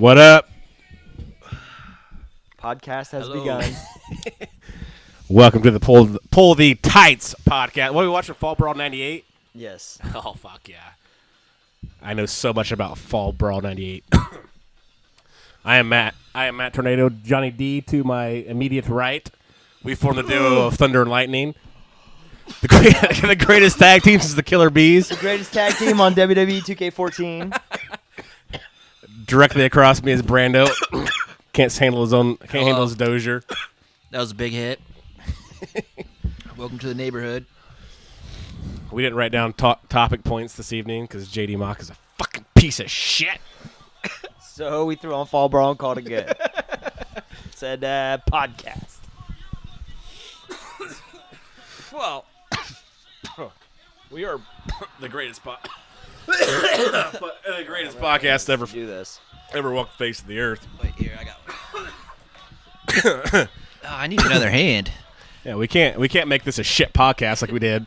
What up? Podcast has begun. Welcome to the Pull the Tights podcast. What are we watching? Fall Brawl 98? Yes. Oh, fuck yeah. I know so much about Fall Brawl 98. I am Matt Tornado. Johnny D to my immediate right. We form the duo of Thunder and Lightning. The greatest tag team since the Killer Bees. The greatest tag team on WWE 2K14. Directly across me is Brando. Can't handle his Dozier. That was a big hit. Welcome to the neighborhood. We didn't write down topic points this evening because JD Mock is a fucking piece of shit. So we threw on Fall Brawl and called it good. Said podcast. Well, we are the greatest the greatest podcast ever Do this. ever walked the face of the earth. Wait, here, I got one. I need another hand. Yeah, we can't make this a shit podcast like we did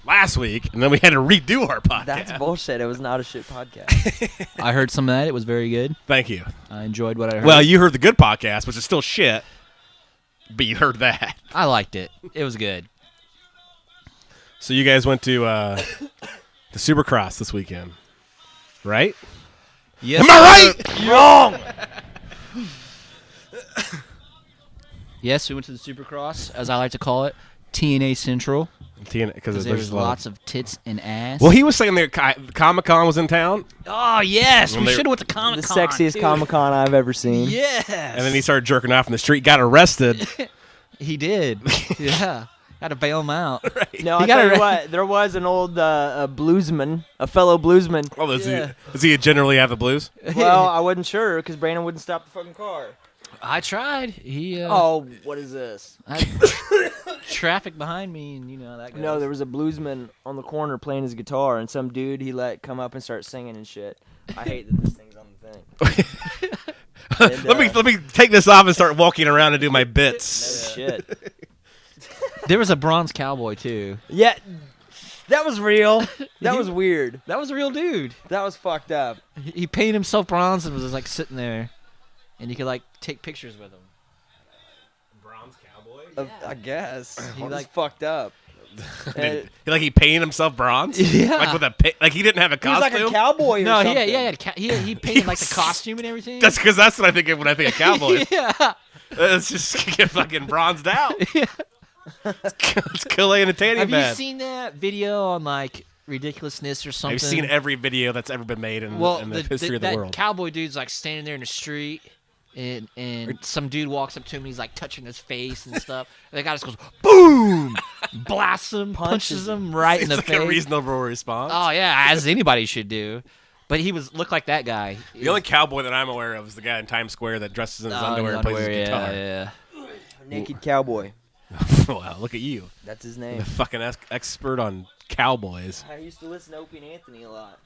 last week, and then we had to redo our podcast. That's bullshit. It was not a shit podcast. I heard some of that. It was very good. Thank you. I enjoyed what I heard. Well, you heard the good podcast, which is still shit, but you heard that. I liked it. It was good. So you guys went to the Supercross this weekend, right? Yes. Am I right? Wrong. Yes, we went to the Supercross, as I like to call it, TNA Central, Because there was lots of tits and ass. Well, he was saying that Comic-Con was in town, Oh, yes. When We they- should have went to Comic-Con. The sexiest too. Comic-Con I've ever seen. Yes. and then he started jerking off in the street, got arrested. He did. Yeah. Had to bail him out. No, He I got tell you arre- what. There was an old bluesman, a fellow bluesman. Oh, Yeah. does he generally have the blues? Well, I wasn't sure because Brandon wouldn't stop the fucking car. I tried. He Oh, what is this? I had traffic behind me, and you know how that goes. No, there was a bluesman on the corner playing his guitar, and some dude he let come up and start singing and shit. I hate that this thing's on the thing. And, let me take this off and start walking around and do my bits. No shit. There was a bronze cowboy too. Yeah, that was real. That was weird. That was a real dude. That was fucked up. He painted himself bronze and was just like sitting there, and you could like take pictures with him. Bronze cowboy? I guess he He, like fucked up. He painted himself bronze? Yeah. Like with like he didn't have a He was costume? like a cowboy or No, something. he painted like the costume and everything. That's because that's what I think of when I think of cowboys. Yeah. Let's just get fucking bronzed out. Yeah. It's Calais and a tanning Have you bed. seen that video on like ridiculousness or something? I've seen every video that's ever been made in Well, the history of the that world. cowboy dude's like standing there in the street, and some dude walks up to him. And he's like touching his face and stuff. And the guy just goes boom, blasts him, punches him right in the It's face. like a reasonable response. Oh yeah, as anybody should do. But he looked like that guy. The only cowboy that I'm aware of is the guy in Times Square that dresses in his underwear and plays his guitar. Yeah. Naked cowboy. Wow, look at you. That's his The name. fucking expert on cowboys. I used to listen to Opie and Anthony a lot.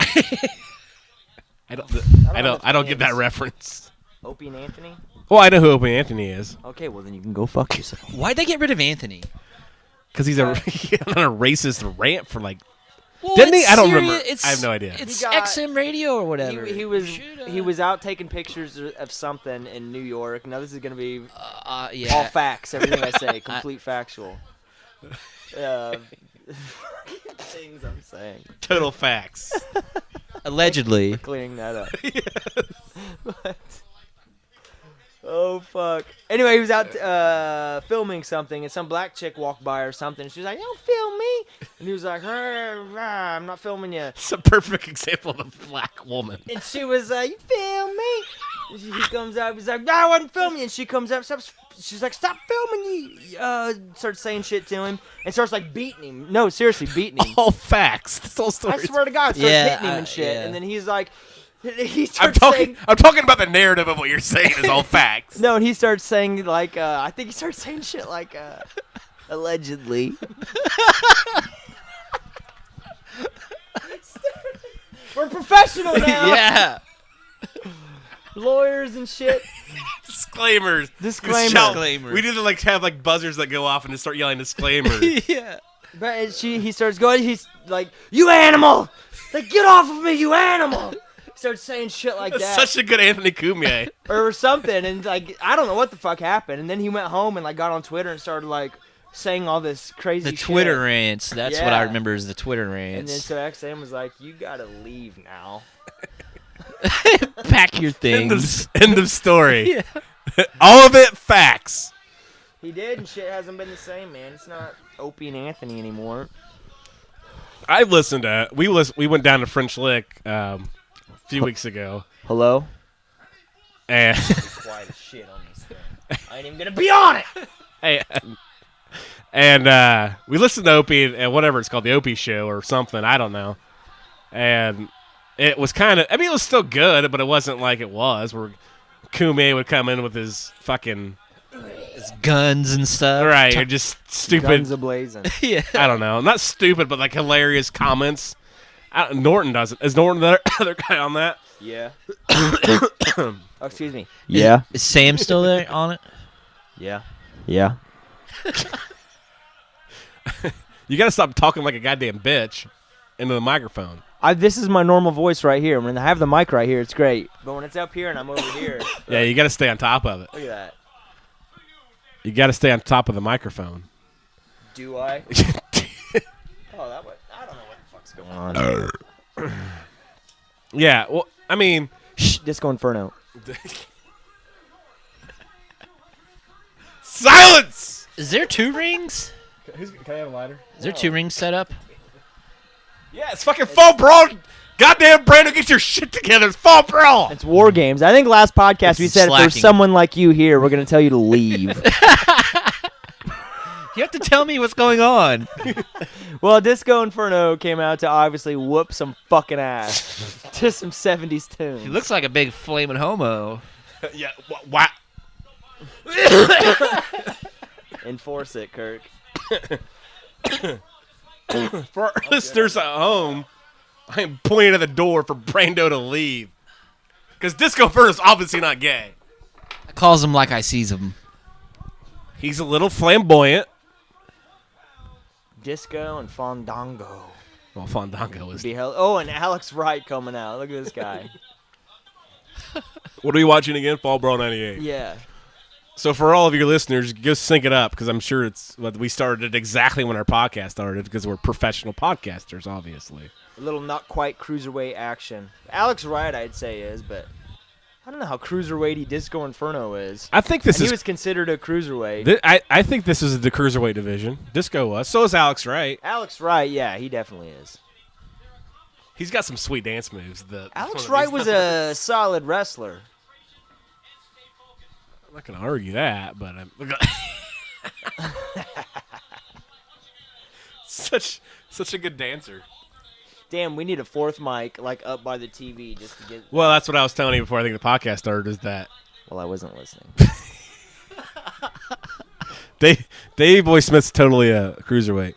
I don't know get the that names. reference. Opie and Anthony? Well, I know who Opie Anthony is Okay, well then you can go fuck yourself. Why'd they get rid of Anthony? because he's on a racist rant for like. Well, Didn't it's he? I don't serious- remember. It's, I have no idea. It's He got- XM radio or whatever. He was out taking pictures of something in New York. Now this is gonna be yeah. all facts. Everything I say, complete factual. Things I'm saying. Total facts. Allegedly. Clearing that up. But- oh fuck. Anyway, he was out filming something, and some black chick walked by or something. And she was like, "Don't film me," and he was like, "I'm not filming you." It's a perfect example of a black woman. And she was like, "You film me?" And he comes up, he's like, "No, I wasn't filming you." And she comes up, she's like, "Stop filming you!" Starts saying shit to him and starts like beating him. No, seriously, beating him. All facts. This whole story. I swear to God, starts Yeah, hitting him and shit. yeah. And then he's like, he I'm starts talking. saying, I'm talking about the narrative of what you're saying is all facts. no, and he starts saying like, I think he starts saying shit like, allegedly. We're professional now. Yeah. Lawyers and shit. Disclaimers. Disclaimer. Disclaimer. We need to like have like buzzers that go off and just start yelling disclaimers. Yeah. But he starts going, he's like, "You animal! Like, get off of me, you animal!" starts saying shit like That's that. such a good Anthony Cumia. Or something, and like I don't know what the fuck happened. And then he went home and like got on Twitter and started like saying all this crazy The shit. Twitter rants. That's what I Yeah. remember is the Twitter And then rants. so XM was like, "You gotta leave now." Pack your things. End of story. Yeah. All of it facts. He did, and shit hasn't been the same, man. It's not Opie and Anthony anymore. I listened to. We went down to French Lick a few weeks ago, Hello. and Quiet as shit on this thing. I ain't even gonna be on it. hey, and we listened to Opie and whatever it's called, the Opie Show or something. I don't know. And it was kind of. I mean, it was still good, but it wasn't like it was where Kume would come in with his fucking It's guns and stuff. right, or just stupid. Guns a-blazing. Yeah. I don't know, not stupid, but like hilarious comments. Norton does it. Is Norton the other guy on that? Yeah. Oh, excuse me. Yeah. Is Sam still there on it? Yeah. Yeah. You got to stop talking like a goddamn bitch into the microphone. This is my normal voice right here. When I have the mic right here, it's great. But when it's up here and I'm over here, Yeah, you got to stay on top of it. look at that. You got to stay on top of the microphone. Do I? Oh, that was. I don't know what the fuck's going on. Yeah, well, I mean, Shh, Disco Inferno. silence. Is there 2 rings? Can I have a lighter? Is there 2 rings set up? Yeah, it's fucking Fall Brawl. Goddamn, Brandon, get your shit together. It's Fall Brawl. It's War Games. I think last podcast we It's said if there's slacking. someone like you here, we're going to tell you to leave. You have to tell me what's going on. Well, Disco Inferno came out to obviously whoop some fucking ass to some 70s tunes. He looks like a big flaming homo. Yeah, what? Enforce it, Kirk. For our listeners at home, I am pointing at the door for Brando to leave. Because Disco Inferno's obviously not gay. I calls him like I sees him. He's a little flamboyant. Disco and Fandango. Well, Fandango is. Oh, and Alex Wright coming out. Look at this guy. What are we watching again? Fall Brawl 98. Yeah. So for all of your listeners, just sync it up because I'm sure we started exactly when our podcast started because we're professional podcasters, obviously. A little not quite cruiserweight action. Alex Wright, I'd say, is, but I don't know how cruiserweighty Disco Inferno is. I think this And is. he was considered a cruiserweight. I think this is the cruiserweight division. Disco was. So is Alex Wright. Alex Wright, yeah, he definitely is. He's got some sweet dance moves. Alex Wright was a solid wrestler. I'm not going to argue that, but I'm such a good dancer. Damn, we need a 4th mic like up by the TV just to get. Well, that's what I was telling you before I think the podcast started. Is that Well, I wasn't listening. Dave Boy Smith's totally a cruiserweight.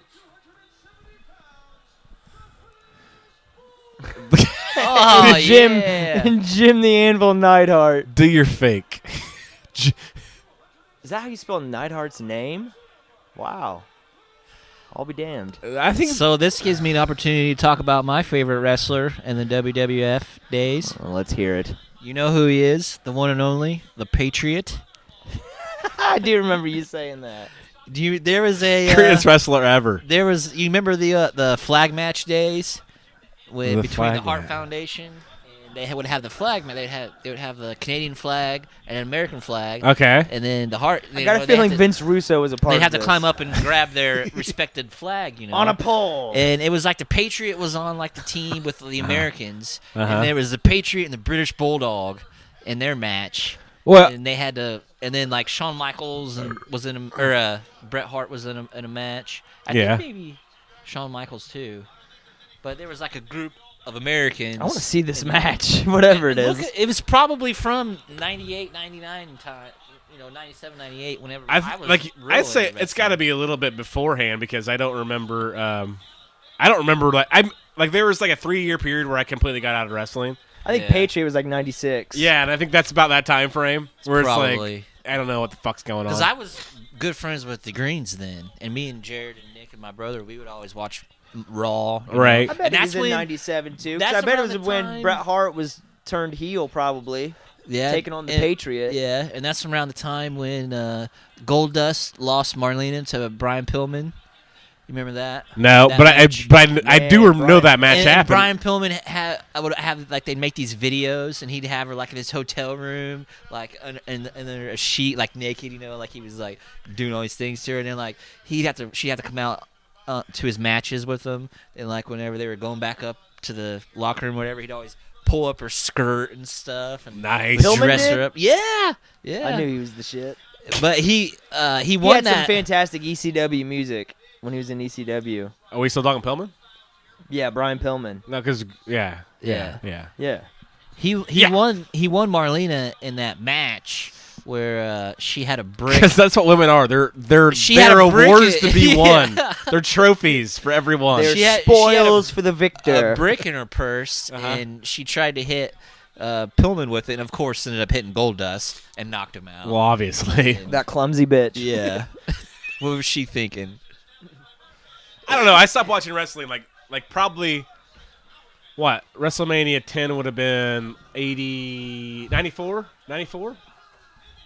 Oh, Jim, yeah. Jim the Anvil Neidhart. Do your fake. Is that how you spell Neidhart's name? Wow. I'll be damned. I think So this gives me an opportunity to talk about my favorite wrestler in the WWF days. Well, let's hear it. You know who he is? The one and only, the Patriot. I do remember you saying that. There was a greatest wrestler ever. there was you remember the flag match days with The between the flag Hart match. Foundation and they would have the flag match. They would have the Canadian flag and an American flag. Okay. And then the Hart. I got a feeling Vince Russo was a part They'd of have to this. climb up and grab their respected flag, you know. on a pole. And it was like the Patriot was on like the team with the Americans, Uh-huh. and there was the Patriot and the British Bulldog in their match. Well, And they had to, and then like Shawn Michaels was in a, or Bret Hart was in a match. I Yeah. think maybe Shawn Michaels too. But there was like a group of Americans. I want to see this match, whatever it Look is. at- it was probably from 98, 99 time. 97, 98, whenever I was real I'd say into it's got to wrestling. be a little bit beforehand because I don't remember. I don't remember like there was like a 3-year period where I completely got out of wrestling. I think Yeah. Patriot was like 96. Yeah, and I think that's about that time frame where it's like Probably. I don't know what the fuck's going on. Because I was good friends with the Greens then, and me and Jared and Nick and my brother, we would always watch Raw. you know. Right. I bet And it that's was in when- 97 too. 'cause that's I bet it around was the when time- Bret Hart was turned heel probably, Yeah, taking on the and- Patriot. Yeah, and that's around the time when Goldust lost Marlena to Brian Pillman. You remember that? No, That but match? I do Man, know Brian- that match and happened. Brian Pillman would have like they'd make these videos, and he'd have her like in his hotel room, like and under a sheet, like naked, like he was like doing all these things to her, and then like she'd have to come out to his matches with him, and like whenever they were going back up to the locker room, or whatever, he'd always pull up her skirt and stuff, and Nice. Pillman dress did? her up. Yeah. I knew he was the shit. But he He won had some that. fantastic ECW music when he was in ECW. Are we still talking Pillman? Yeah, Brian Pillman. No, because Yeah. Yeah. He Yeah. won Marlena in that match where she had a brick. Because that's what women are. They're She had a brick- awards to be Yeah. won. They're trophies for everyone. They're She had spoils for the victor. a brick in her purse, Uh-huh. and she tried to hit Pillman with it, and of course ended up hitting Goldust and knocked him out. Well, obviously. That clumsy bitch. Yeah. What was she thinking? I don't know. I stopped watching wrestling like probably what? WrestleMania 10 would have been 94?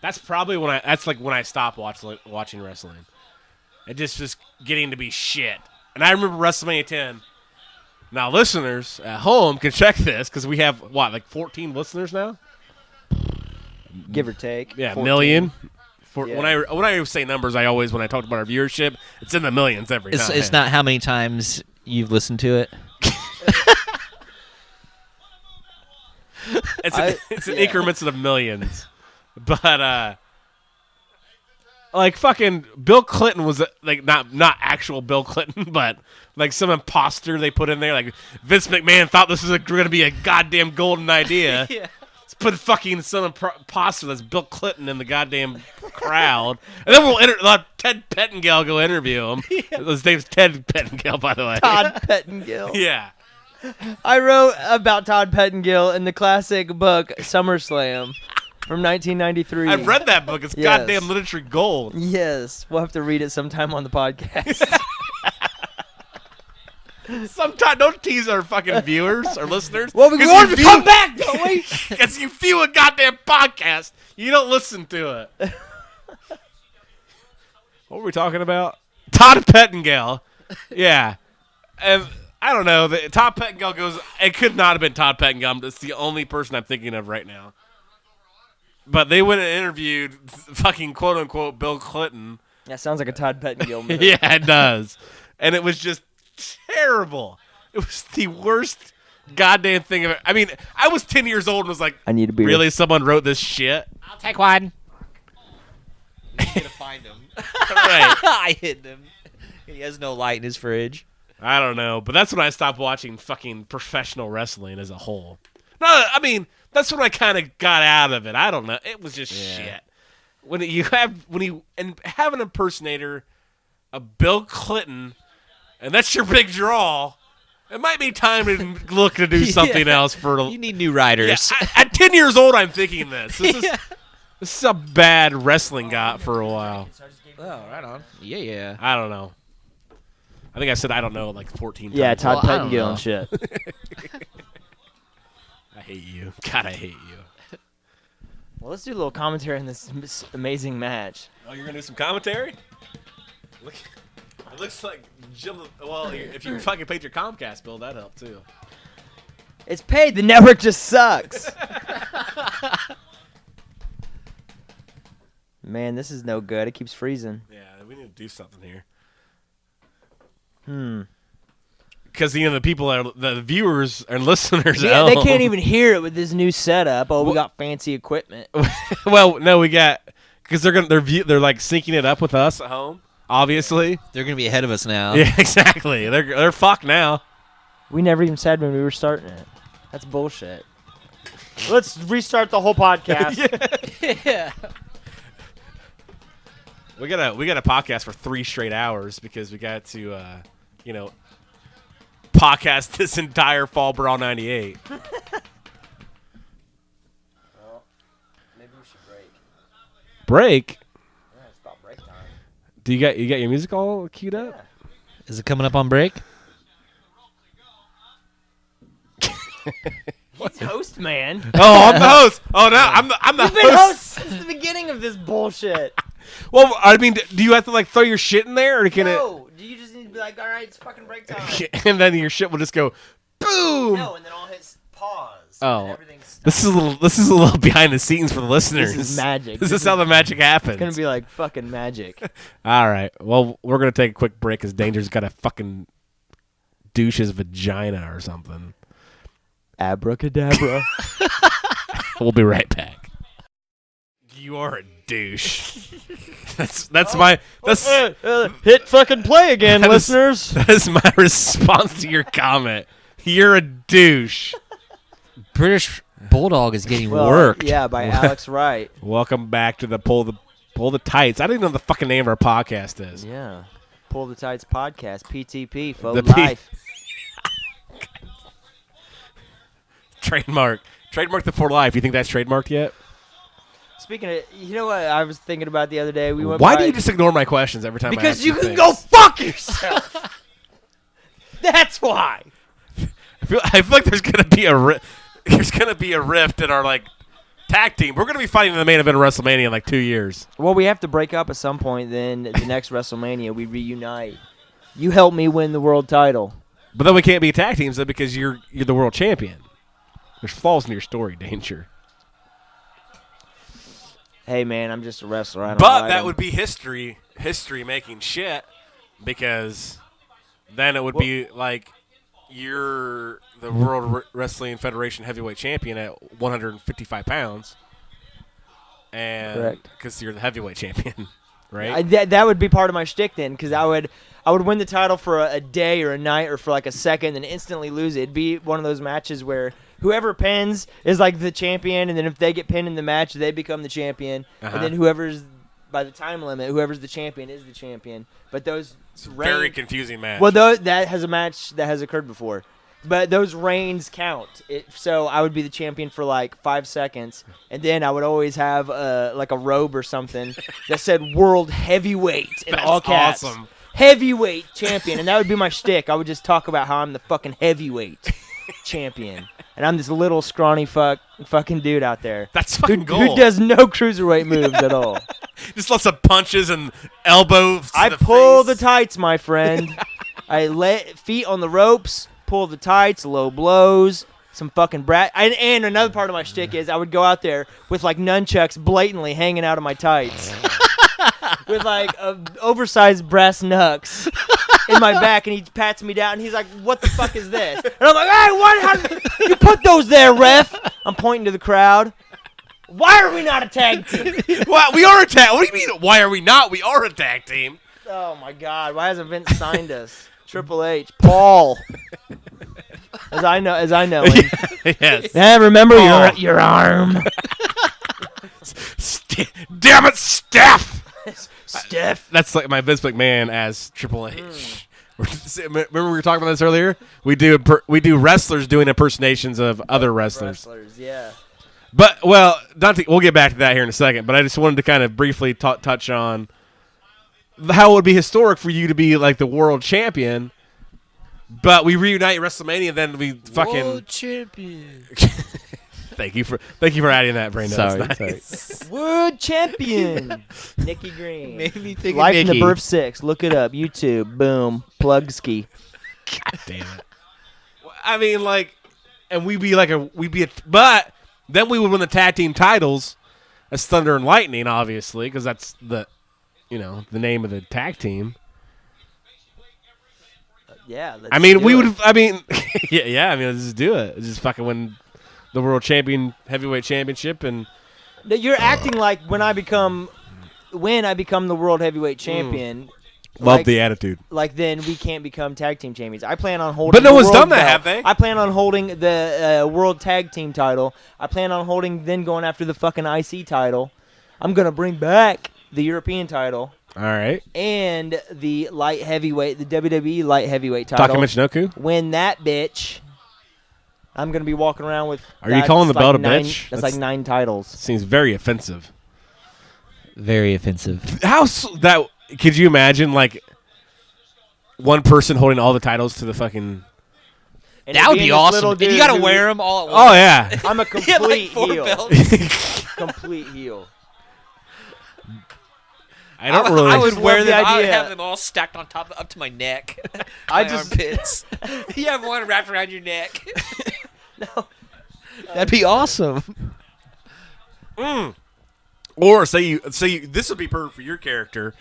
That's probably when I stopped watching wrestling. It just was getting to be shit. And I remember WrestleMania 10. Now, listeners at home can check this because we have, 14 listeners now? Give or take. Yeah, 14. million. Yeah. When I say numbers, when I talk about our viewership, it's in the millions every time. It's not how many times you've listened to it. It's in yeah. increments of millions. But like fucking Bill Clinton was like not actual Bill Clinton, but like some imposter they put in there. Like Vince McMahon thought this was going to be a goddamn golden idea. Yeah. Let's put fucking some imposter that's Bill Clinton in the goddamn crowd, and then we'll let Ted Pettengill go interview him. His name's Ted Pettengill, by the way. Todd Pettengill. Yeah. I wrote about Todd Pettengill in the classic book SummerSlam from 1993. I've read that book. It's Yes. goddamn literature gold. Yes, we'll have to read it sometime on the podcast. Sometimes don't tease our fucking viewers or listeners. Well, we 'Cause want you to view- come back, don't we? Because you view a goddamn podcast, you don't listen to it. What were we talking about? Todd Pettengill. Yeah. And I don't know. Todd Pettengill goes, it could not have been Todd Pettengill. It's the only person I'm thinking of right now. But they went and interviewed fucking quote-unquote Bill Clinton. That sounds like a Todd Pettengill move. Yeah, it does. And it was just terrible. It was the worst goddamn thing ever. I mean, I was 10 years old and was like, I need a beer. really? Someone wrote this shit? I'll take one. I'm gonna find him. Right. I hid him. He has no light in his fridge. I don't know. But that's when I stopped watching fucking professional wrestling as a whole. No, I mean, that's when I kind of got out of it. I don't know. It was just shit. When you have an impersonator of Bill Clinton, and that's your big draw, it might be time to look to do something else for. You need new writers. Yeah, at 10 years old, I'm thinking this. This is a bad wrestling got for a while. Oh, right on. Yeah. I don't know. I think I said I don't know like 14 times. Yeah, Todd Well, I don't Pettengill know. and shit. I hate you. God, I hate you. Well, let's do a little commentary on this amazing match. Oh, you're gonna do some commentary? Look, it looks like Jim. Well, if you fucking paid your Comcast bill, that helped too. It's paid. The network just sucks. Man, this is no good. It keeps freezing. Yeah, we need to do something here. Because the people are the viewers and listeners. yeah, at they home. can't even hear it with this new setup. Oh, we got fancy equipment. Well, no, we got because they're like syncing it up with us at home. Obviously. They're gonna be ahead of us now. Yeah, exactly. They're fucked now. We never even said when we were starting it. That's bullshit. Let's restart the whole podcast. Yeah. We got a podcast for 3 straight hours because we got to podcast this entire Fall Brawl 98. Well, maybe we should break. Break? Yeah, it's about break time. Do you got your music all queued up? Is it coming up on break? He's host, man. Oh, I'm the host. Oh, no, I'm the You've been host. host since the beginning of this bullshit. Well, I mean, do you have to like throw your shit in there, or can No, you just need to be like, all right, it's fucking break time. it? And then your shit will just go, boom. No, and then I'll hit pause. Oh. And everything stops. This is a little behind the scenes for the listeners. This is magic. This is how the magic happens. It's gonna be like fucking magic. All right. Well, we're gonna take a quick break because Danger's got to fucking douche his vagina or something. Abracadabra. We'll be right back. You are a douche. That's my hit fucking play again, That is- listeners. that is my response to your comment. You're a douche. British Bulldog is getting Well, worked. Yeah, by Alex Wright. Welcome back to the pull the tights. I don't even know what the fucking name of our podcast is. Yeah. Pull the Tights podcast, PTP, for The P- life. Trademark the for life. You think that's trademarked yet? Speaking of, you know what I was thinking about the other day? We went Why by- do you just ignore my questions every time? I Because ask you can things? go fuck yourself. That's why. I feel like there's gonna be a rift in our like tag team. We're gonna be fighting in the main event of WrestleMania in like 2 years. Well, we have to break up at some point. Then the next WrestleMania, we reunite. You help me win the world title. But then we can't be tag teams though because you're the world champion. There's flaws in your story, Danger. Hey, man, I'm just a wrestler. I don't But write that 'em. would be history making shit because then it would be like you're the World Wrestling Federation heavyweight champion at 155 pounds. And Correct. because you're the heavyweight champion, right? That would be part of my shtick then, because I would win the title for a day or a night or for like a second, and instantly lose it. It'd be one of those matches where whoever pins is like the champion, and then if they get pinned in the match, they become the champion, and then whoever's by the time limit, whoever's the champion is the champion. But those Very confusing match. well, that has a match that has occurred before. But those reigns count. So I would be the champion for like 5 seconds, and then I would always have like a robe or something that said "World Heavyweight" in That's all caps. awesome. Heavyweight champion, and that would be my shtick. I would just talk about how I'm the fucking heavyweight champion, and I'm this little scrawny fucking dude out there That's who, fucking gold. who does no cruiserweight moves at all. Just lots of punches and elbows. To I the pull face. the tights, my friend. I let feet on the ropes, pull the tights, low blows, some fucking brat. And another part of my shtick is I would go out there with like nunchucks blatantly hanging out of my tights, with like oversized brass knucks in my back, and he pats me down, and he's like, "What the fuck is this?" And I'm like, "Hey, how you put those there, ref?" I'm pointing to the crowd. Why are we not a tag team? Well, we are a tag. What do you mean? Why are we not? We are a tag team. Oh my God! Why hasn't Vince signed us? Triple H, Paul. As I know him. Yes. Yeah, remember Paul. your arm, Damn it, Steph. Steph. That's like my Vince McMahon as Triple H. Remember we were talking about this earlier? We do wrestlers doing impersonations of other wrestlers. Yeah. But well, Dante, we'll get back to that here in a second. But I just wanted to kind of briefly touch on how it would be historic for you to be like the world champion. But we reunite at WrestleMania, and then we fucking World champion. Thank you for adding that, Brandon. Sorry, That's nice. World champion. Nikki Green. Made me think Life of in the Nikki. Birth 6. Look it up. YouTube. Boom. Plug ski. God damn it. I mean, like, and but then we would win the tag team titles as Thunder and Lightning, obviously, because that's the name of the tag team. Yeah. I mean, we would. I mean, yeah. I mean, let's just do it. Let's just fucking win the world heavyweight championship, and You're acting like when I become the world heavyweight champion. love like, the attitude. Like then we can't become tag team champions. I plan on holding. But no the one's world done that, belt. have they? I plan on holding the world tag team title. I plan on then going after the fucking IC title. I'm gonna bring back the European title All right. and the light heavyweight, the WWE light heavyweight title. Taka Michinoku. Win that bitch. I'm gonna be walking around with. Are you calling the that's belt a nine- bitch? That's like 9 titles. Seems very offensive. Very offensive. That could you imagine like one person holding all the titles to the fucking And That would being be this awesome. little And you dude got to who- wear them all at Oh once. yeah. I'm a You have, like, complete 4 heel. belts. Complete heel. I don't really. I would just wear love the them. I would idea. have them all stacked on top, up to my neck. I My just- armpits. You have one wrapped around your neck. No. That'd be awesome. Or say you this would be perfect for your character.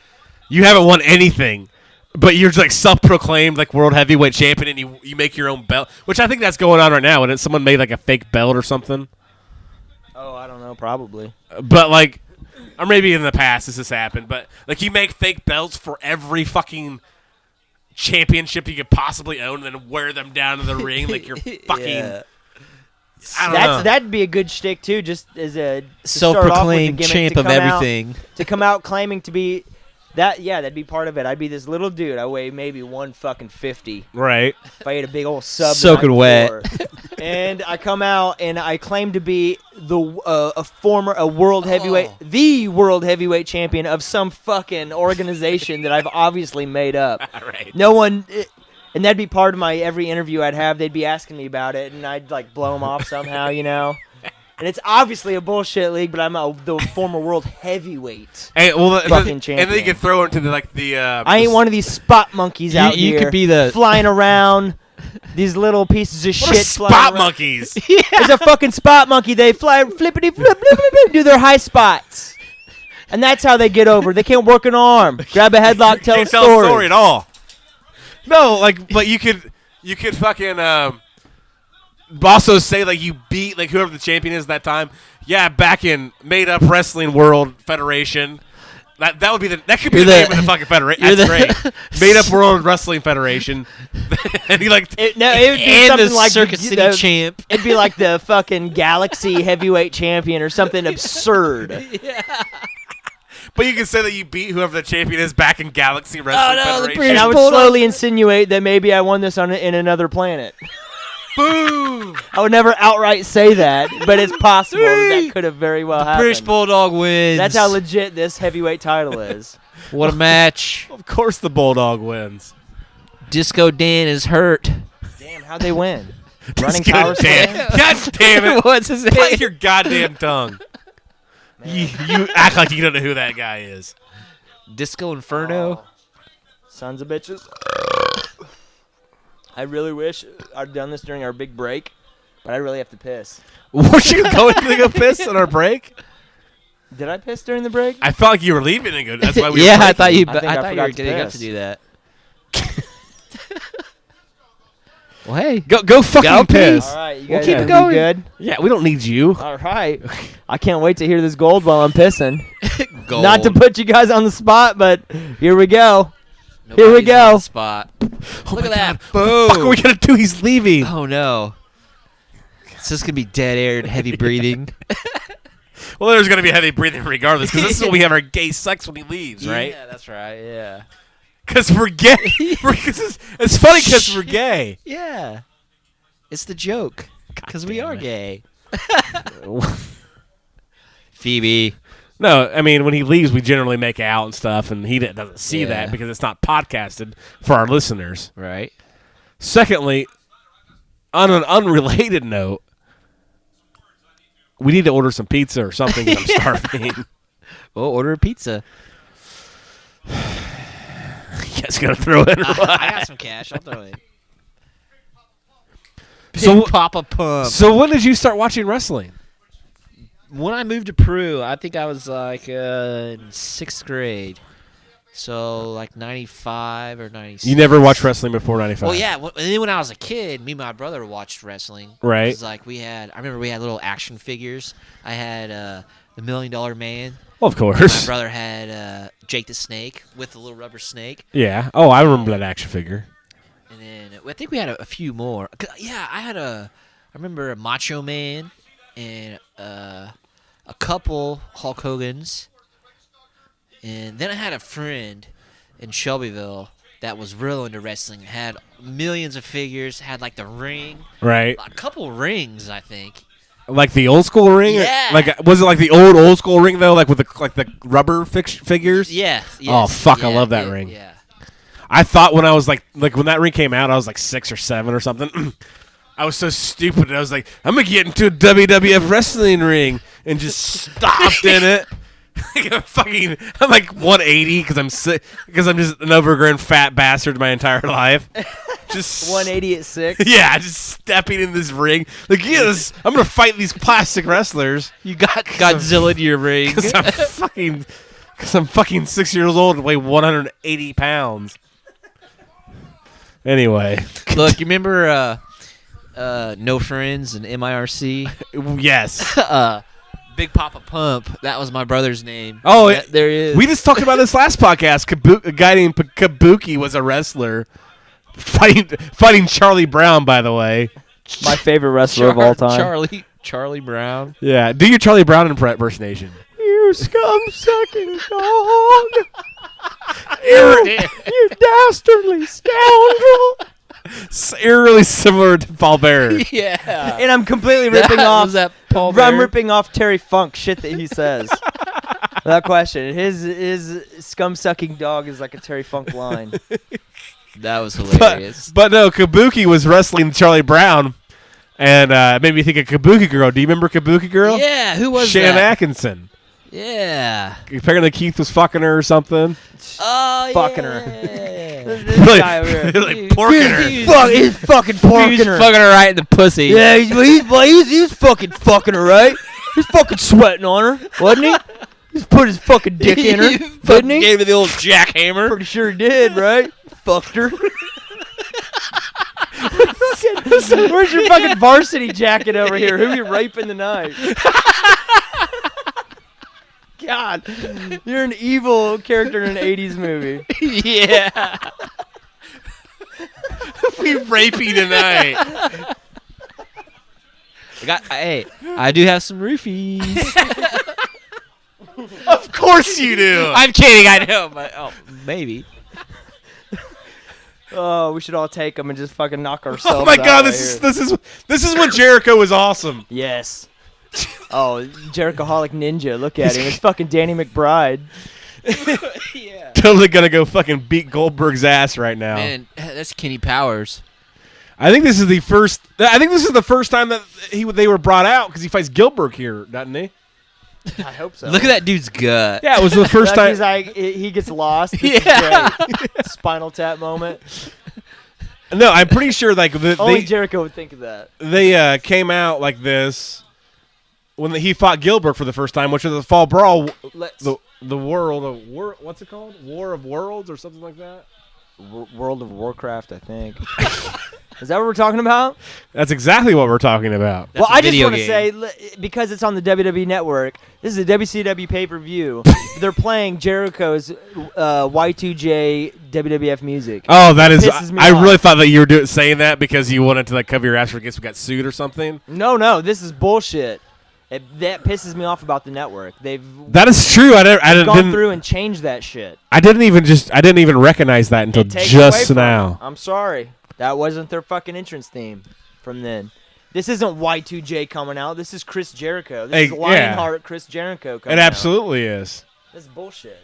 You haven't won anything, but you're just like self-proclaimed like world heavyweight champion, and you make your own belt, which I think that's going on right now. And someone made like a fake belt or something. Oh, I don't know. Probably. But like, or maybe in the past this has happened. But like, you make fake belts for every fucking championship you could possibly own, and then wear them down in the ring like you're fucking. Yeah. I don't know. That'd be a good shtick too. Just as a to start off with the Self-proclaimed gimmick champ to of come out- everything. to come out claiming to be that. Yeah, that'd be part of it. I'd be this little dude. I weigh maybe 150. Right. If I ate a big old sub, the Soaking night wet. before. And I come out and I claim to be the a world heavyweight, Oh. the world heavyweight champion of some fucking organization that I've obviously made up. Right. No one, and that'd be part of my every interview I'd have. They'd be asking me about it, and I'd like blow them off somehow, you know. And it's obviously a bullshit league, but I'm the former world heavyweight. Hey, well, Fucking and champion. then you can throw into the I ain't one of these spot monkeys out You here. could be the flying around. These little pieces of What are shit flying spot around. monkeys. There's a fucking spot monkey. They fly flippity flip, flip, flip, flip, do their high spots, and that's how they get over. They can't work an arm, grab a headlock, tell a Can't tell a story story. at all. No, like, but you could fucking also say like you beat like whoever the champion is that time. Yeah, back in Made Up Wrestling World Federation. That would be that could be You're the the- name of the fucking federation. you're That's the- great. Made Up World Wrestling Federation. And he like It would be and something the like Circuit City champ. It'd be like the fucking Galaxy heavyweight champion or something absurd. but you can say that you beat whoever the champion is back in Galaxy Wrestling no, the Federation. British And I would Bulldog. slowly insinuate that maybe I won this in another planet. Boom. I would never outright say that, but it's possible that could have very well happened. British Bulldog wins. That's how legit this heavyweight title is. What a match. Of course the Bulldog wins. Disco Dan is hurt. Damn, how'd they win? Running Just power damn. slam? God damn it. What's his Bite name? your goddamn tongue. You act like you don't know who that guy is. Disco Inferno. Oh, sons of bitches. I really wish I'd done this during our big break, but I really have to piss. Were you going to go piss on our break? Did I piss during the break? I felt like you were leaving and good. That's why we Yeah, were I thought you. I think I I thought you forgot were to getting up piss. to do that. Well, hey, Go fucking Go piss. All right, you We'll guys keep gonna it be going. good? Yeah, we don't need you. All right. I can't wait to hear this gold while I'm pissing. gold. Not to put you guys on the spot, but here we go. Nobody's here we on go. the spot. Oh Look my at that. God. What the fuck are we gonna do? He's leaving. Oh no. It's just gonna be dead air and heavy breathing. Well, there's gonna be heavy breathing regardless, because this is when we have our gay sex when he leaves, right? Yeah, that's right. Yeah. Because we're gay. It's funny because we're gay. Yeah. It's the joke. Because we damn are it. gay. Phoebe. No, I mean when he leaves, we generally make out and stuff, and he doesn't see Yeah. that because it's not podcasted for our listeners. Right. Secondly, on an unrelated note, we need to order some pizza or something. 'Cause I'm starving. Well, order a pizza. You guys gonna throw in? I got some cash. I'll throw it in. So- Papa Pump. So when did you start watching wrestling? When I moved to Peru, I think I was like in 6th grade. So like 95 or 96. You never watched wrestling before '95. Well, yeah. And then when I was a kid, me and my brother watched wrestling. Right. 'Cause, like I remember we had little action figures. I had the $1 Million Man. Well, of My course. brother had Jake the Snake with the little rubber snake. Yeah. Oh, I remember that action figure. And then I think we had a few more. 'Cause, yeah, I remember a Macho Man and a couple Hulk Hogan's. And then I had a friend in Shelbyville that was real into wrestling. Had millions of figures. Had like the ring, Right. a couple rings, I think. Like the old school ring? Or- Yeah. Like was it like the old school ring though, like with the rubber figures? Yeah. Oh, yes, fuck, I yeah, love that yeah, ring. Yeah. I thought when I was like when that ring came out, I was like 6 or 7 or something. I was so stupid. I was like, I'm gonna get into a WWF wrestling ring and just stopped in it. I'm like 180 because I'm sick because I'm just an overgrown fat bastard my entire life. Just 180 at 6. Yeah, just stepping in this ring. Like, yes, I'm gonna fight these plastic wrestlers. You got Godzilla in your ring. Because I'm fucking 6 years old and weigh 180 pounds. Anyway, Look, you remember No Friends and MIRC? yes. Big Papa Pump. That was my brother's name. Oh, there he is. We just talked about this last podcast. A guy named Kabuki was a wrestler fighting Charlie Brown, by the way. My favorite wrestler of all time. Charlie Brown. Yeah, do your Charlie Brown impersonation. You scum-sucking dog. You dastardly scoundrel. Eerily similar to Paul Bearer. Yeah. And I'm completely ripping off. that Paul I'm Bearer? ripping off Terry Funk shit that he says. Without question. His scum-sucking dog is like a Terry Funk line. That was hilarious. But no, Kabuki was wrestling Charlie Brown, and it made me think of Kabuki Girl. Do you remember Kabuki Girl? Yeah, who was Shannon that? Atkinson. Yeah. Apparently Keith was fucking her or something. Oh, Fucking yeah. This guy over here. Like porking her. He's fucking He porking was her. fucking her right in the pussy. Yeah, he's fucking fucking her, right? He's fucking sweating on her, wasn't he? He's put his fucking dick in her, didn't he? Gave her the old jackhammer. Pretty sure he did, right? Fucked her. Where's your fucking varsity jacket over here? Who you raping tonight? God, you're an evil character in an 80s movie. Yeah. We raping tonight. I do have some roofies. Of course you do. I'm kidding. I know, but maybe. Oh, we should all take them and just fucking knock ourselves. Oh my God, out this here. is when Jericho was awesome. Yes. Oh, Jerichoholic Ninja. Look at him. It's fucking Danny McBride. Yeah. Totally gonna go fucking beat Goldberg's ass right now. Man, that's Kenny Powers. I think this is the first time that they were brought out because he fights Gilbert here, doesn't he? I hope so. Look at that dude's gut. Yeah, it was the first time. He's like, he gets lost. This is great. Spinal Tap moment. No, I'm pretty sure like Only Jericho would think of that. they came out like this when he fought Gilbert for the first time, which was the Fall Brawl. The World of what's it called? War of Worlds or something like that. World of Warcraft, I think. Is that what we're talking about? That's exactly what we're talking about. That's a I just video want to game. say, because it's on the WWE Network, this is a WCW pay-per-view. They're playing Jericho's Y2J WWF music. Oh, that is. Pisses me I off. really thought that you were saying that because you wanted to like cover your ass for against we got sued or something. No, this is bullshit. That pisses me off about the network. They've That is true. I gone didn't. through and changed that shit. I didn't even recognize that until It takes just away from now. it. I'm sorry. That wasn't their fucking entrance theme from then. This isn't Y2J coming out. This is Chris Jericho. This is Yeah. Lionheart Chris Jericho coming It out. absolutely is. This is bullshit.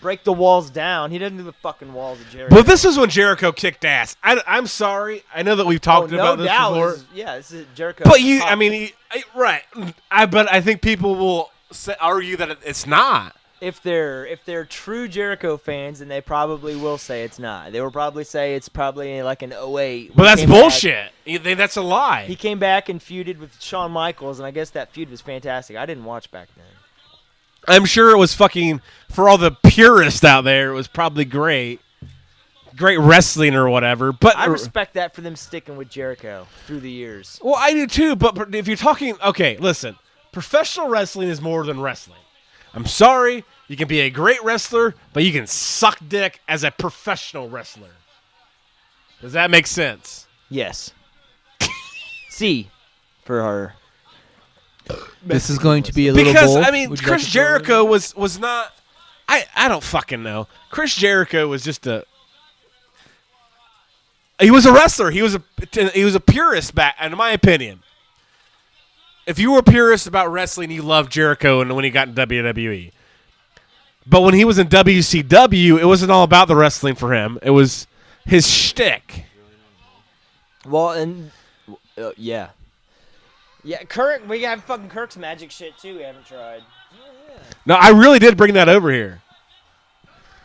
Break the walls down. He doesn't do the fucking walls of Jericho. But this is when Jericho kicked ass. I'm sorry. I know that we've talked about this before. This is Jericho. But I mean, right. But I think people will argue that it's not. If they're true Jericho fans, then they probably will say it's not. They will probably say it's probably like an 08. But that's bullshit. That's a lie. He came back and feuded with Shawn Michaels, and I guess that feud was fantastic. I didn't watch back then. I'm sure it was fucking, for all the purists out there, it was probably great wrestling or whatever. But I respect that for them sticking with Jericho through the years. Well, I do too. But if you're talking, okay, listen, professional wrestling is more than wrestling. I'm sorry, you can be a great wrestler, but you can suck dick as a professional wrestler. Does that make sense? Yes. C for her. This is going to be a little Because bold. I mean, Would you Chris like to throw it Jericho in? was not. I don't fucking know. Chris Jericho was just a. He was a wrestler. He was a purist back, in my opinion. If you were a purist about wrestling, you loved Jericho, and when he got in WWE. But when he was in WCW, it wasn't all about the wrestling for him. It was his shtick. Well, and Yeah. Yeah, Kirk. We got fucking Kirk's magic shit too. We haven't tried. No, I really did bring that over here.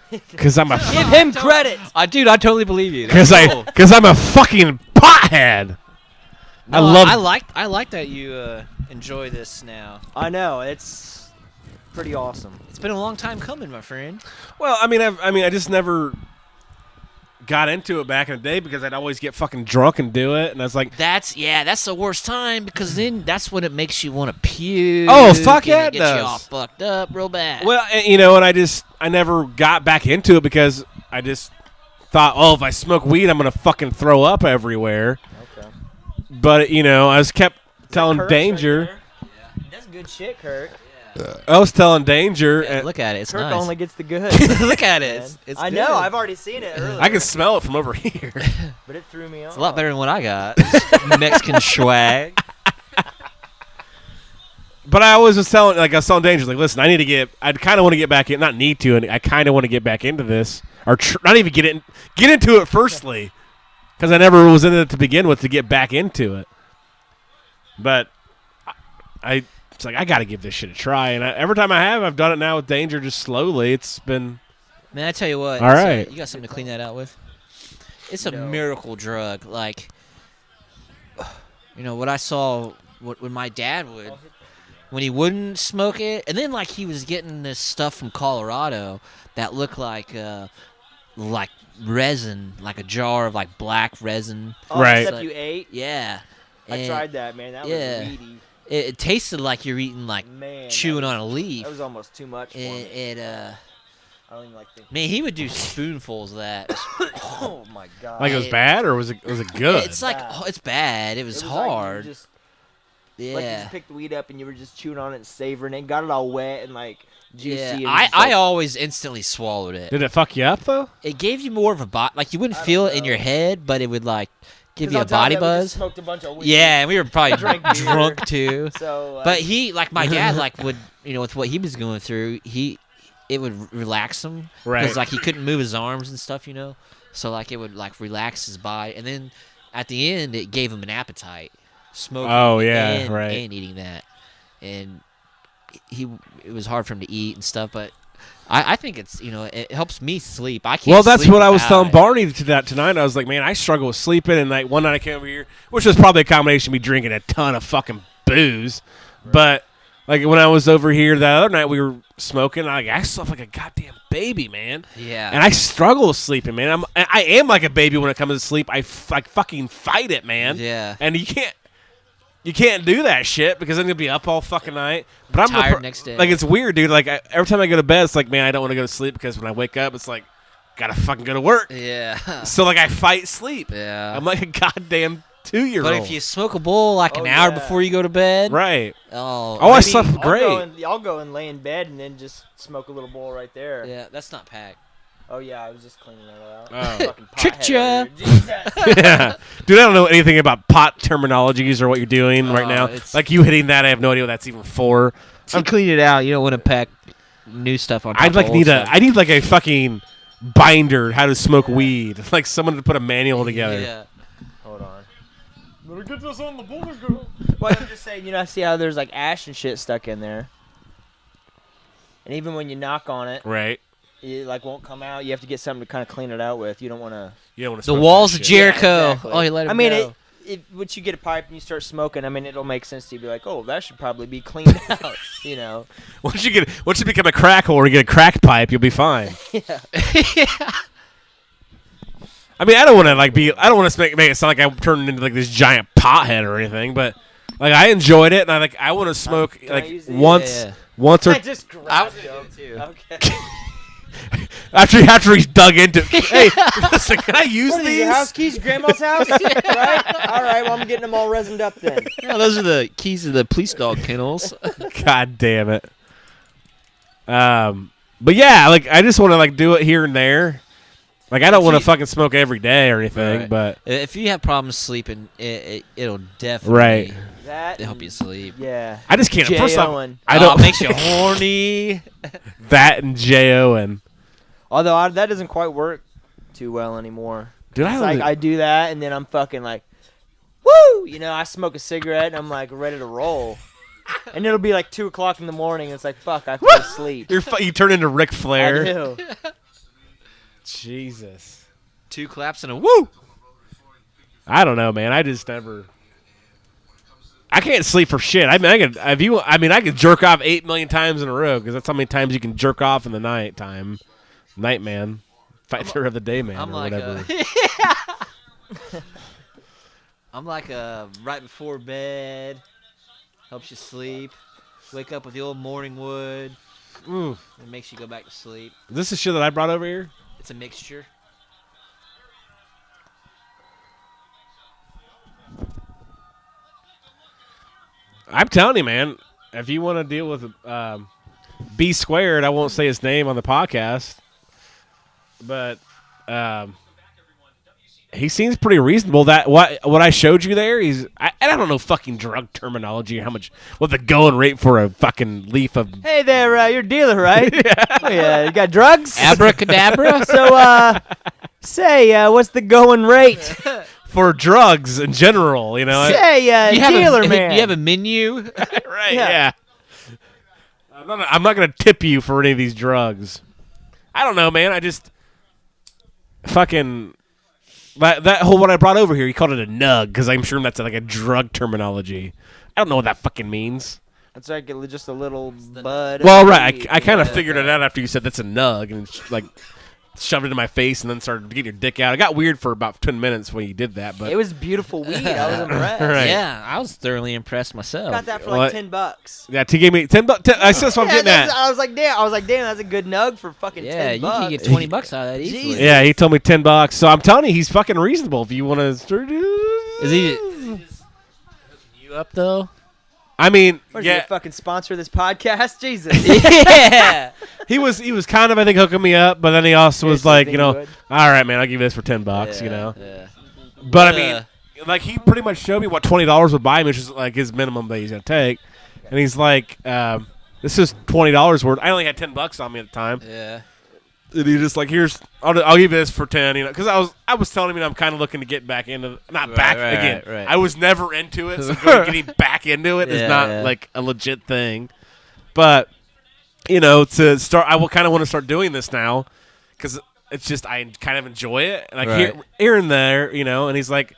Because I'm a Give him credit. Dude, I totally believe you. because I'm a fucking pothead. I love. I like that you enjoy this now. I know it's pretty awesome. It's been a long time coming, my friend. Well, I just never got into it back in the day because I'd always get fucking drunk and do it, and I was like, That's the worst time because then that's when it makes you want to puke. Oh, fuck and yeah, it it gets you does. all fucked up real bad. well, and I never got back into it because I just thought, oh, if I smoke weed, I'm gonna fucking throw up everywhere. Okay. But I was kept telling Kirk's Danger. right there? That's good shit, Kirk. I was telling Danger. Yeah, and look at it. It's Kirk nice. only gets the good. Look at it. man. It's I good. know. I've already seen it earlier. I can smell it from over here. But it threw me off. It's a lot better than what I got. Mexican swag. But I always was telling, I was telling Danger, listen, I kind of want to get back in, not need to, and I kind of want to get back into this, or not even get into it firstly, because I never was in it to begin with to get back into it. But it's like I got to give this shit a try, and every time I've done it now with Danger, just slowly. It's been Man, I tell you what. All right. You got something to clean that out with? It's a No. miracle drug. Like, what I saw when my dad would, when he wouldn't smoke it, and then like he was getting this stuff from Colorado that looked like resin, like a jar of like black resin. Oh, Right. Stuff you ate. Yeah. I And tried that, man. That yeah. was weedy. It tasted like you're eating like Man, chewing that on a leaf. was almost too much for me. I don't even like thinking. Man, he would do spoonfuls of that. Oh my god. like it was bad or was it good? It's like Bad. it's bad. It was Like you hard. just, Yeah. Like you just picked the weed up and you were just chewing on it and savoring it. Got it all wet and like juicy. Yeah, and I just, like, always instantly swallowed it. Did it fuck you up though? It gave you more of a body, like you wouldn't I feel don't it in your know. head, but it would like give 'cause you a on top of body that, we just buzz. Smoked a bunch of weed. Yeah, and we were probably Drank beer. drunk too. So. But he, like my dad, like would with what he was going through, it would relax him Right. because like he couldn't move his arms and stuff, So like it would like relax his body, and then at the end it gave him an appetite, smoking. Oh, yeah, and, right. and eating that, and it was hard for him to eat and stuff, but. I think it's it helps me sleep. I can't. Well, that's sleep what I was without telling it. Barney tonight. I was like, man, I struggle with sleeping. And like one night I came over here, which was probably a combination of me drinking a ton of fucking booze. But like when I was over here the other night, we were smoking. I slept like a goddamn baby, man. Yeah. And I struggle with sleeping, man. I am like a baby when it comes to sleep. I fucking fight it, man. Yeah. And you can't do that shit because then you'll be up all fucking night. But I'm Tired next day. Like it's weird, dude. Like every time I go to bed, it's like, man, I don't want to go to sleep because when I wake up, it's like, gotta fucking go to work. Yeah. So like I fight sleep. Yeah. I'm like a goddamn 2-year-old. But if you smoke a bowl like an Oh, hour yeah. before you go to bed, right. Oh, Oh, I maybe- slept great. I'll go and lay in bed and then just smoke a little bowl right there. Yeah, that's not packed. Oh yeah, I was just cleaning that out. Oh. Fucking Tricked pothead ya. over here. Jesus. Yeah. Dude, I don't know anything about pot terminologies or what you're doing right Oh, now. it's- Like you hitting that, I have no idea what that's even for. To clean it out, you don't want to pack new stuff on top I'd like of need old stuff. I need like a fucking binder how to smoke weed. Like someone to put a manual together. Yeah. Hold on. Better get this on the board, girl. Well, I'm just saying, I see how there's like ash and shit stuck in there. And even when you knock on it, Right. it like won't come out. You have to get something to kind of clean it out with. You don't want to. You don't want to The walls of Jericho. Yeah, exactly. Oh, you let him I mean, go. once you get a pipe and you start smoking, I mean, it'll make sense to you. Be like, oh, that should probably be cleaned out. Once you become a crack whore and get a crack pipe, you'll be fine. Yeah. I mean, I don't want to make it sound like I'm turning into like this giant pothead or anything, but like I enjoyed it and I want to smoke Can I like use these? once Yeah. or I just grabbed them too. Okay. after he's dug into it. Hey, listen, can I use What are these? these? Your house keys, your grandma's house? Right? All right. Well, I'm getting them all resined up then. Yeah, those are the keys to the police dog kennels. God damn it. But yeah, like I just want to like do it here and there. Like I don't want to fucking smoke every day or anything, Right. but If you have problems sleeping, it'll definitely Right. That help you sleep. Yeah. I just can't. First off, J-O-ing. I don't It makes you horny. that and J-O and Although that doesn't quite work too well anymore. dude, It's like I do that and then I'm fucking like, woo! You know, I smoke a cigarette and I'm like ready to roll. And it'll be like 2 o'clock in the morning. And it's like, fuck, I have to go to sleep. You turn into Ric I Flair. do. Jesus. 2 claps and a woo. I don't know, man. I just never. I can't sleep for shit. I mean, I could jerk off 8 million times in a row because that's how many times you can jerk off in the night time. Night man, fighter of the day man, I'm or like whatever. I'm like right before bed, helps you sleep. Wake up with the old morning wood. Ooh. It makes you go back to sleep. Is this the shit that I brought over here? It's a mixture. I'm telling you, man. If you want to deal with B Squared, I won't say his name on the podcast, but he seems pretty reasonable. That what I showed you there, I don't know fucking drug terminology or what the going rate for a fucking leaf of. Hey there, you're a dealer, right? Oh, yeah, you got drugs? Abracadabra. So, say, what's the going rate? For drugs in general, you know. Say, dealer man. You have a menu. Right? Yeah. Yeah. I'm not gonna tip you for any of these drugs. I don't know, man. I just fucking that whole what I brought over here. He called it a nug because I'm sure that's like a drug terminology. I don't know what that fucking means. It's like just a little bud. Well, right. I kind of figured it out after you said that's a nug and it's like shoved it in my face and then started getting your dick out. It got weird for about 10 minutes when you did that, but it was beautiful weed. I was impressed. Right. Yeah, I was thoroughly impressed myself. Got that for Well, like $10. yeah, T gave me 10 bucks. That's what I'm getting at. I was like, damn, that's a good nug for fucking Yeah, $10. you can get $20 out of that easily. Jesus. Yeah, he told me $10. So I'm telling you, he's fucking reasonable. If you want to, Is he you up though? I mean, What is yeah, he, a fucking sponsor of this podcast? Jesus. Yeah. he was kind of I think hooking me up, but then he also was Yeah, like, think you know, he would. all right, man, I'll give you this for $10. You know, Yeah. but I mean, like he pretty much showed me what $20 would buy me, which is like his minimum that he's gonna take, and he's like, this is $20 worth. I only had $10 on me at the time. Yeah. And he just like, I'll give you this for 10, you know, because I was telling him I'm kind of looking to get back into again. Right. I was never into it, so getting back into it is Yeah, not yeah. like a legit thing. But you know, to start, I will kind of want to start doing this now because it's just I kind of enjoy it, and I here and there, you know. And he's like,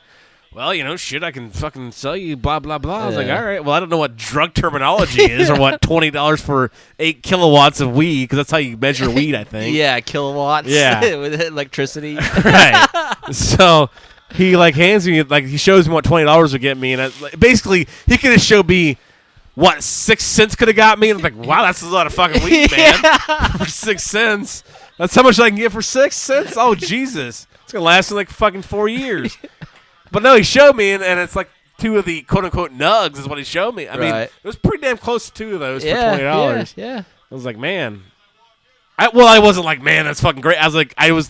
well, you know, shit, I can fucking sell you, blah, blah, blah. I was like, Yeah. all right, well, I don't know what drug terminology is or what $20 for 8 kilowatts of weed, because that's how you measure weed, I think. Yeah, kilowatts. Yeah. With electricity. Right. So he, like, hands me, like, he shows me what $20 would get me, and basically, he could have showed me what 6 cents could have got me, and I'm like, wow, that's a lot of fucking weed, man. For 6 cents. That's how much I can get for 6 cents? Oh, Jesus. It's going to last me, like, fucking 4 years. But no, he showed me, and it's like 2 of the quote-unquote nugs is what he showed me. I mean, it was pretty damn close to 2 of those for $20. Yeah. I was like, man. I wasn't like, man, that's fucking great. I was like, I was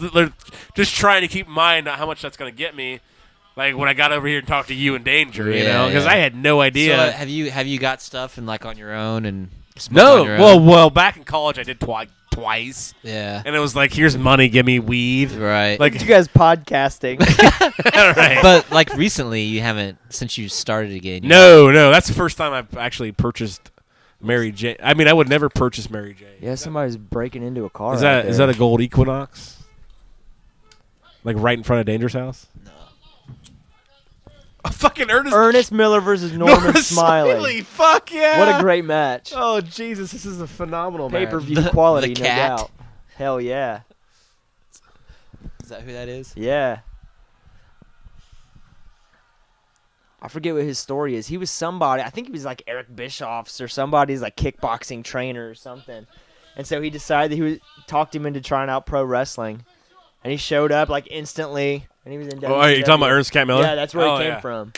just trying to keep in mind how much that's going to get me. Like when I got over here and talked to you in Danger, you know, because I had no idea. So have you got stuff and like on your own and smoked on your own? Well, back in college I did twice. Yeah. And it was like, here's money, give me weed. Right. Like You guys podcasting. right. But like recently you haven't since you started again. No, that's the first time I've actually purchased Mary Jane. I mean, I would never purchase Mary Jane. Yeah, somebody's breaking into a car. Is that a gold Equinox? Like right in front of Danger's house? No. Fucking Ernest Miller versus Norman Smiley? Fuck yeah! What a great match. Oh Jesus, this is a phenomenal Pay-per-view The quality, cat. no doubt. Hell yeah. Is that who that is? Yeah. I forget what his story is. He was somebody. I think he was like Eric Bischoff's or somebody's like kickboxing trainer or something. And so he decided that talked him into trying out pro wrestling. And he showed up like instantly. And he was in Oh, are you talking about Ernest Cat Miller? Yeah, that's where he came yeah. from.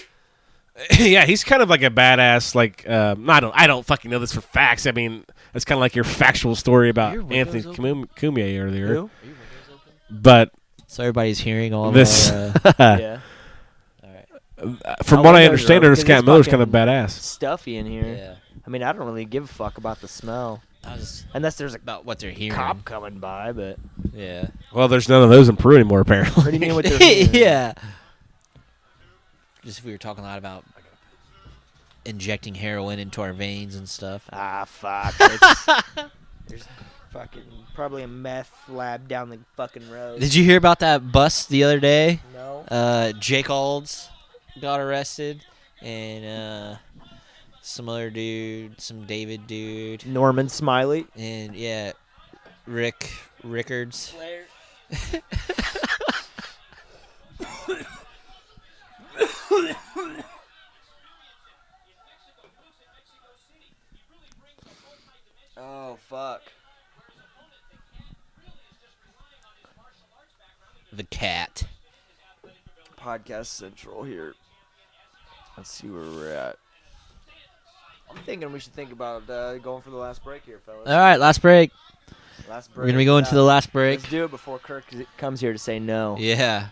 Yeah, he's kind of like a badass. Like, I don't fucking know this for facts. I mean, it's kind of like your factual story about Your windows Anthony Cumia earlier. Who? But So everybody's hearing all this, of Yeah. from I what I wonder, understand, though, Ernest because Cat it's Miller's kind of fucking badass. Stuffy in here. Yeah. I mean, I don't really give a fuck about the smell. I was Unless there's a about what they're hearing. cop coming by, but Yeah. Well, there's none of those in Peru anymore, apparently. what do you mean what they're hearing? Yeah. Just we were talking a lot about injecting heroin into our veins and stuff. Ah, fuck. There's fucking probably a meth lab down the fucking road. Did you hear about that bust the other day? No. Jake Olds got arrested, and some other dude, some David dude, Norman Smiley. and yeah, Rick Rickards. Oh, fuck. The cat. Podcast Central here. Let's see where we're at. I'm thinking we should think about going for the last break here, fellas. All right, last break. Last break. We're gonna be going to the last break. Let's do it before Kirk comes here to say no. Yeah.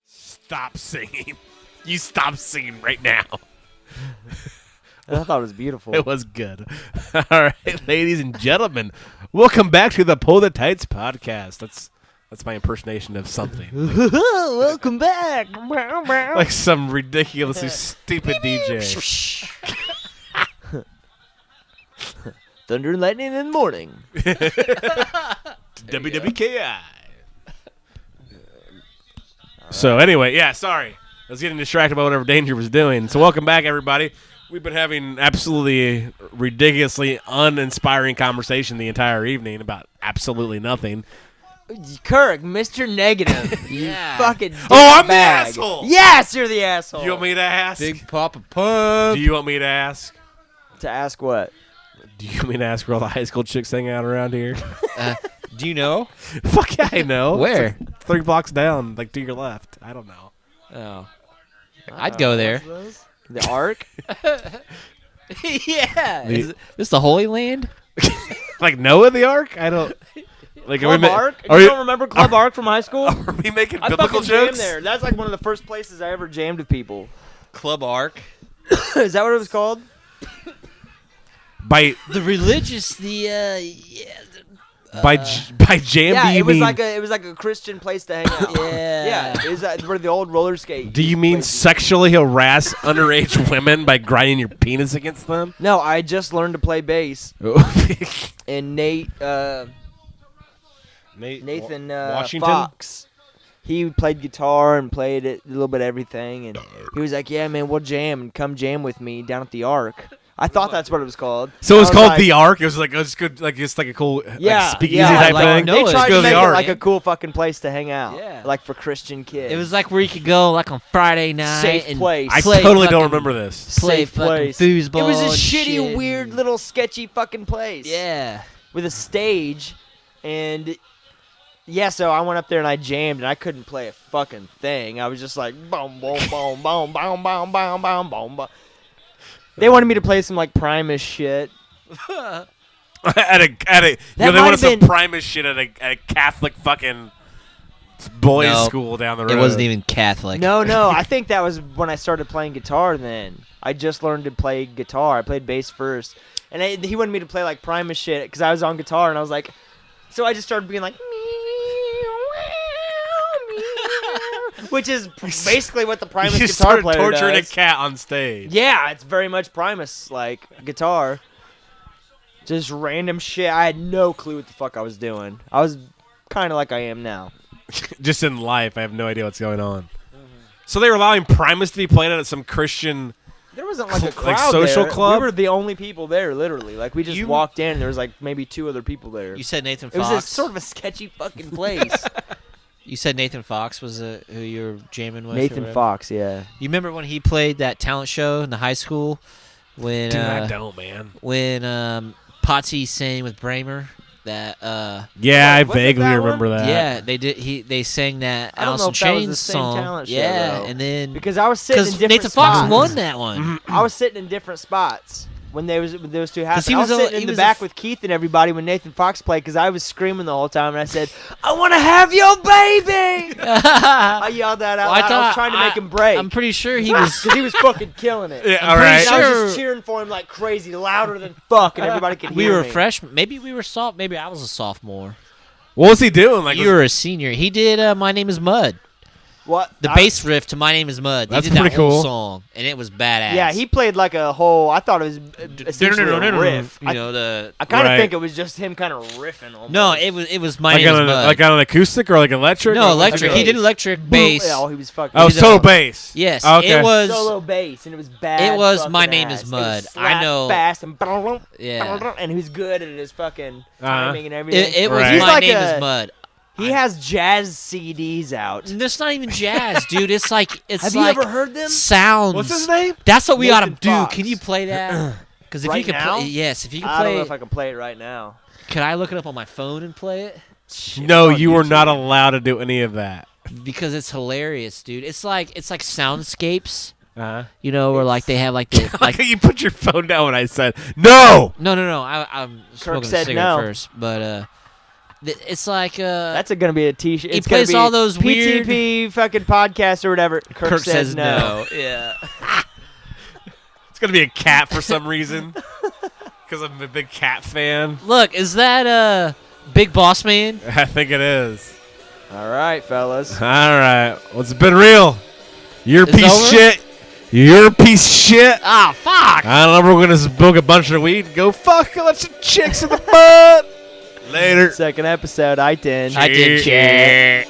Stop singing. You stop singing right now. I thought it was beautiful. It was good. All right, ladies and gentlemen, welcome back to the Pull the Tights podcast. That's my impersonation of something. Welcome back. Like some ridiculously stupid DJ. Thunder and lightning in the morning. WWKI. So anyway, yeah, sorry. I was getting distracted by whatever Danger was doing. So welcome back, everybody. We've been having absolutely ridiculously uninspiring conversation the entire evening about absolutely nothing. Kirk, Mr. Negative. You Yeah. fucking Oh, I'm the bag. asshole. Yes, you're the asshole. Do you want me to ask? Big Papa Pump. Do you want me to ask? To ask what? Do you want me to ask where all the high school chicks hang out around here? Do you know? Fuck yeah, I know. Where? It's like 3 blocks down, like to your left. I don't know. Oh. I'd go there. The Ark? Yeah. The- Is this the Holy Land? Like Noah the Ark? I don't. Like Club Ark? Are You don't remember Club Ark from high school? Are we making I biblical fucking jammed jokes? there. That's like one of the first places I ever jammed with people. Club Ark. Is that what it was called? By The religious, by jam, Yeah, do you it was mean? like a Christian place to hang out. Yeah. Yeah, it was where the old roller skate. Do you mean places. sexually harass underage women by grinding your penis against them? No, I just learned to play bass, and Nathan Washington? Fox, he played guitar and played a little bit of everything, and he was like, "Yeah, man, we'll jam and come jam with me down at the Ark." I thought that's what it was called. So it was I called like, the Ark. It was like it's good, like just like a cool Yeah, speakeasy yeah, type like, thing. no, They it's tried go to to the make it Ark. like a cool fucking place to hang out. Yeah. Like for Christian kids. It was like where you could go like on Friday night Safe and place. I play totally don't fucking- remember this. play Safe fucking place. foosball. It was a and shitty, shit. weird little sketchy fucking place. Yeah. With a stage, and yeah, so I went up there and I jammed, and I couldn't play a fucking thing. I was just like boom, boom, boom, boom, boom, boom, boom, boom, boom, boom. They wanted me to play some like Primus shit. at a That they might wanted have some been- Primus shit at a Catholic fucking boys' No, school down the road. It wasn't even Catholic. No, I think that was when I started playing guitar. Then I just learned to play guitar. I played bass first, and he wanted me to play like Primus shit because I was on guitar, and I was like, so I just started being like, which is basically what the Primus You guitar started player torturing does. a cat on stage. Yeah, it's very much Primus like guitar. Just random shit. I had no clue what the fuck I was doing. I was kind of like I am now. Just in life, I have no idea what's going on. So they were allowing Primus to be played at some Christian. There wasn't like a Like crowd social there. club? We were the only people there, literally. Like we just You- walked in, and there was like maybe 2 other people there. You said Nathan It was Fox. a sort of a sketchy fucking place. You said Nathan Fox was who you were jamming with. or Nathan whatever? Fox, yeah. You remember when he played that talent show in the high school when Dude, I don't, man. when Potsy sang with Bramer? That Yeah, I Was it vaguely that remember one? that. yeah, they did. They sang that I don't know Alice in if that was the Chains same song. talent show, Yeah, though. and then Because I was sitting in because different Nathan spots. Fox won that one. I was sitting in different spots when those 2 happened. he I was was a- sitting he in the was a back f- with Keith and everybody when Nathan Fox played because I was screaming the whole time and I said, "I want to have your baby." I yelled that out. Well, loud. I was trying to make him break. I'm pretty sure he was. Because he was fucking killing it. Yeah, I'm all pretty right. And I was sure- just cheering for him like crazy, louder than fuck, and everybody could We hear were me. freshmen. Maybe we were soft. Maybe I was a sophomore. What was he doing? Like, You were a senior. He did. My name is Mud. What? The bass riff to My Name Is Mud. That's He did that pretty whole cool. song, and it was badass. Yeah, he played like a whole. I thought it was essentially a riff. You know the. I kind of Right. think it was just him kind of riffing. Almost. No, it was My Like Name Is on, Mud. like on an acoustic or like electric? no Or electric. He did electric bass. Oh, he was fucking. Oh, did total a- bass. Yes, Okay. it was. solo bass, and it was bad. It was fucking My Name ass. Is It was Mud. I slap know. Fast and Yeah. and he was good at his fucking timing and everything. It was Right. He's My like Name a- Is Mud. He has jazz CDs out. That's not even jazz, dude. It's like Have like you ever heard them? sounds. What's his name? That's what we ought to Nathan do. Fox. Can you play that? Because if Right you can now? play, yes, if you can I don't know play, if I can play it right now. can I look it up on my phone and play it? No, It's on you are YouTube. not allowed to do any of that. Because it's hilarious, dude. It's like soundscapes. Uh-huh. You know, where like they have like the Like like. you put your phone down when I said no. No. I'm smoking a said cigarette no. first, but it's like That's gonna be a t-shirt. He It's gonna plays be all those PTP fucking podcasts or whatever. Kirk says no. Yeah. It's gonna be a cat for some reason. Because I'm a big cat fan. Look, is that Big Boss Man? I think it is. All right, fellas. All right. Well, it's been real. You're a It's piece of over? shit. You're a piece of shit. Ah, fuck. I don't know. We're going to smoke a bunch of weed and go fuck a bunch of chicks in the butt. Later. Second episode, I did. I did shit.